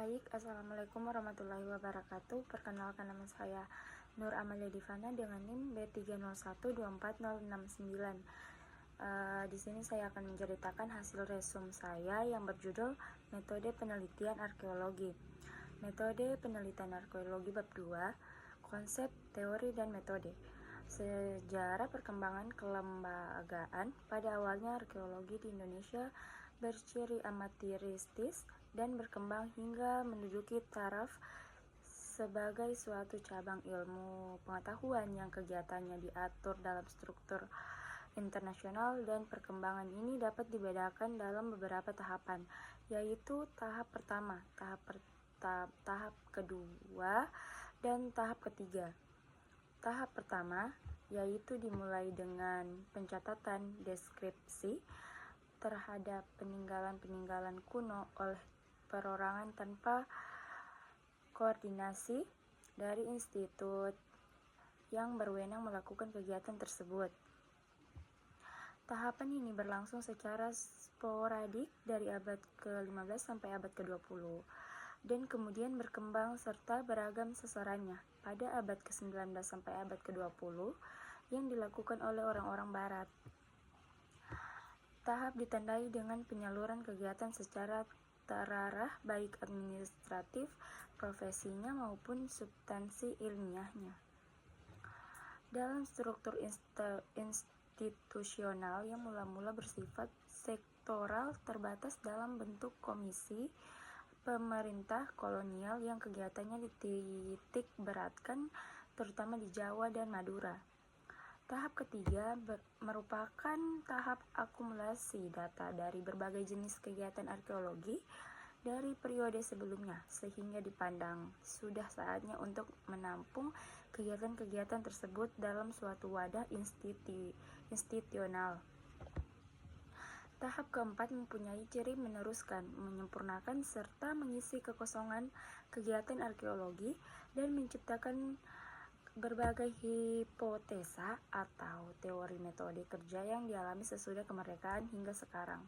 Baik, Assalamualaikum warahmatullahi wabarakatuh. Perkenalkan, nama saya Nur Amalia Divana dengan NIM B301240069. Di sini saya akan menceritakan hasil resum saya yang berjudul Metode Penelitian Arkeologi. Metode Penelitian Arkeologi bab 2, Konsep, Teori, dan Metode. Sejarah perkembangan kelembagaan. Pada awalnya arkeologi di Indonesia berciri amatiristis dan berkembang hingga menduduki taraf sebagai suatu cabang ilmu pengetahuan yang kegiatannya diatur dalam struktur internasional, dan perkembangan ini dapat dibedakan dalam beberapa tahapan, yaitu tahap pertama, tahap kedua, dan tahap ketiga. Tahap pertama yaitu dimulai dengan pencatatan deskripsi terhadap peninggalan-peninggalan kuno oleh perorangan tanpa koordinasi dari institut yang berwenang melakukan kegiatan tersebut. Tahapan ini berlangsung secara sporadik dari abad ke-15 sampai abad ke-20 dan kemudian berkembang serta beragam sasarannya pada abad ke-19 sampai abad ke-20 yang dilakukan oleh orang-orang barat. Tahap ditandai dengan penyaluran kegiatan secara terarah, baik administratif, profesinya maupun substansi ilmiahnya. Dalam struktur institusional yang mula-mula bersifat sektoral terbatas dalam bentuk komisi pemerintah kolonial yang kegiatannya dititik beratkan terutama di Jawa dan Madura. Tahap ketiga merupakan tahap akumulasi data dari berbagai jenis kegiatan arkeologi dari periode sebelumnya, sehingga dipandang sudah saatnya untuk menampung kegiatan-kegiatan tersebut dalam suatu wadah institusional. Tahap keempat mempunyai ciri meneruskan, menyempurnakan, serta mengisi kekosongan kegiatan arkeologi dan menciptakan berbagai hipotesa atau teori metode kerja yang dialami sesudah kemerdekaan hingga sekarang.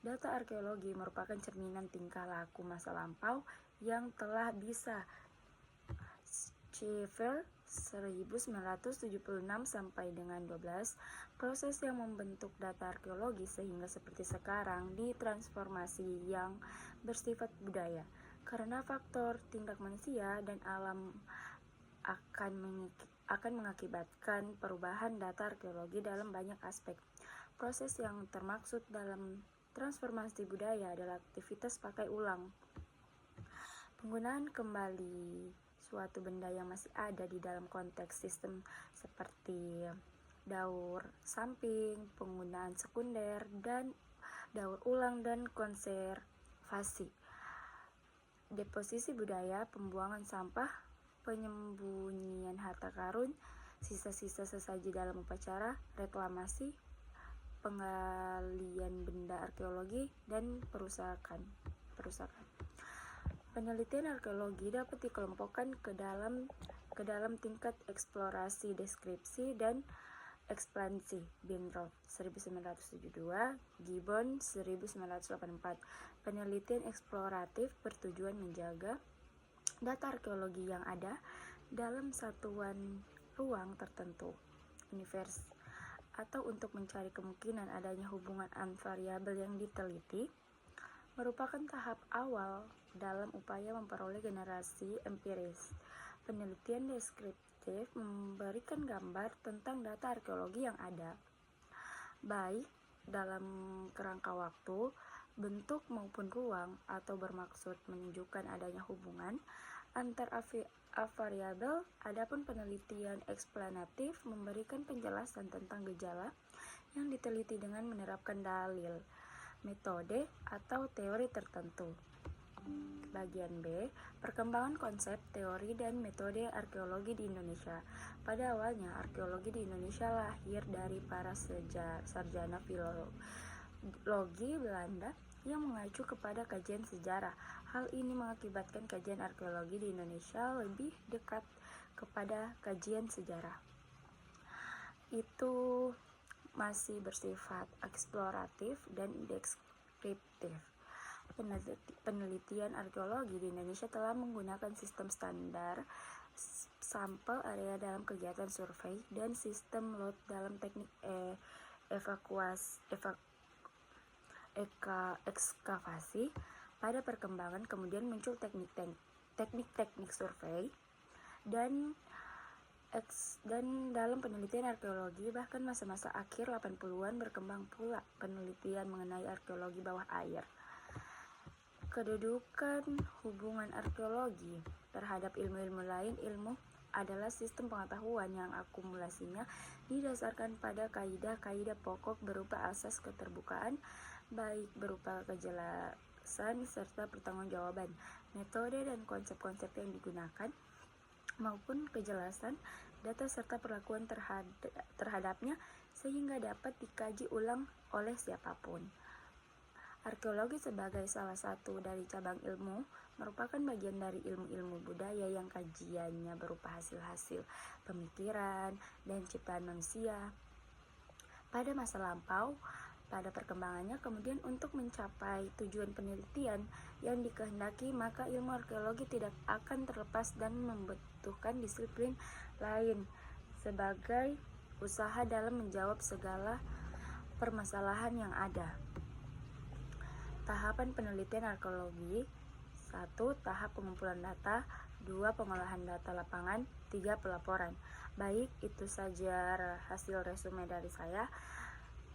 Data arkeologi merupakan cerminan tingkah laku masa lampau yang telah bisa Scheffer 1976 sampai dengan 12, proses yang membentuk data arkeologi sehingga seperti sekarang ditransformasi yang bersifat budaya, karena faktor tindak manusia dan alam akan mengakibatkan perubahan data arkeologi dalam banyak aspek. Proses yang termaksud dalam transformasi budaya adalah aktivitas pakai ulang, penggunaan kembali suatu benda yang masih ada di dalam konteks sistem seperti daur samping, penggunaan sekunder, dan daur ulang dan konservasi. Deposisi budaya, pembuangan sampah, penyembunyian harta karun, sisa-sisa sesaji dalam upacara, reklamasi, penggalian benda arkeologi, dan perusakan. Penelitian arkeologi dapat dikelompokkan ke dalam tingkat eksplorasi, deskripsi, dan ekspansi. Binroth 1972, Gibbon 1984. Penelitian eksploratif bertujuan menjaga data arkeologi yang ada dalam satuan ruang tertentu, univers, atau untuk mencari kemungkinan adanya hubungan variabel yang diteliti, merupakan tahap awal dalam upaya memperoleh generasi empiris. Penelitian deskriptif memberikan gambar tentang data arkeologi yang ada, baik dalam kerangka waktu, bentuk maupun ruang, atau bermaksud menunjukkan adanya hubungan antar variabel. Adapun penelitian eksplanatif memberikan penjelasan tentang gejala yang diteliti dengan menerapkan dalil, metode, atau teori tertentu. Bagian B, perkembangan konsep, teori, dan metode arkeologi di Indonesia. Pada awalnya, arkeologi di Indonesia lahir dari para sarjana filologi Belanda yang mengacu kepada kajian sejarah. Hal ini mengakibatkan kajian arkeologi di Indonesia lebih dekat kepada kajian sejarah. Itu masih bersifat eksploratif dan deskriptif. penelitian arkeologi di Indonesia telah menggunakan sistem standar sampel area dalam kegiatan survei dan sistem lot dalam teknik ekskavasi. Pada perkembangan kemudian muncul teknik survei dan dalam penelitian arkeologi bahkan masa-masa akhir 80-an berkembang pula penelitian mengenai arkeologi bawah air. Kedudukan hubungan arkeologi terhadap ilmu-ilmu lain adalah sistem pengetahuan yang akumulasinya didasarkan pada kaidah-kaidah pokok berupa asas keterbukaan, baik berupa kejelasan serta pertanggungjawaban, metode dan konsep-konsep yang digunakan, maupun kejelasan data serta perlakuan terhadapnya sehingga dapat dikaji ulang oleh siapapun. Arkeologi sebagai salah satu dari cabang ilmu merupakan bagian dari ilmu-ilmu budaya yang kajiannya berupa hasil-hasil pemikiran dan ciptaan manusia pada masa lampau. Pada perkembangannya kemudian untuk mencapai tujuan penelitian yang dikehendaki, maka ilmu arkeologi tidak akan terlepas dan membutuhkan disiplin lain sebagai usaha dalam menjawab segala permasalahan yang ada. Tahapan penelitian arkeologi: 1. Tahap pengumpulan data, 2. Pengolahan data lapangan, 3. Pelaporan. Baik, itu saja hasil resume dari saya.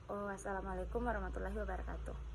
Wassalamualaikum warahmatullahi wabarakatuh.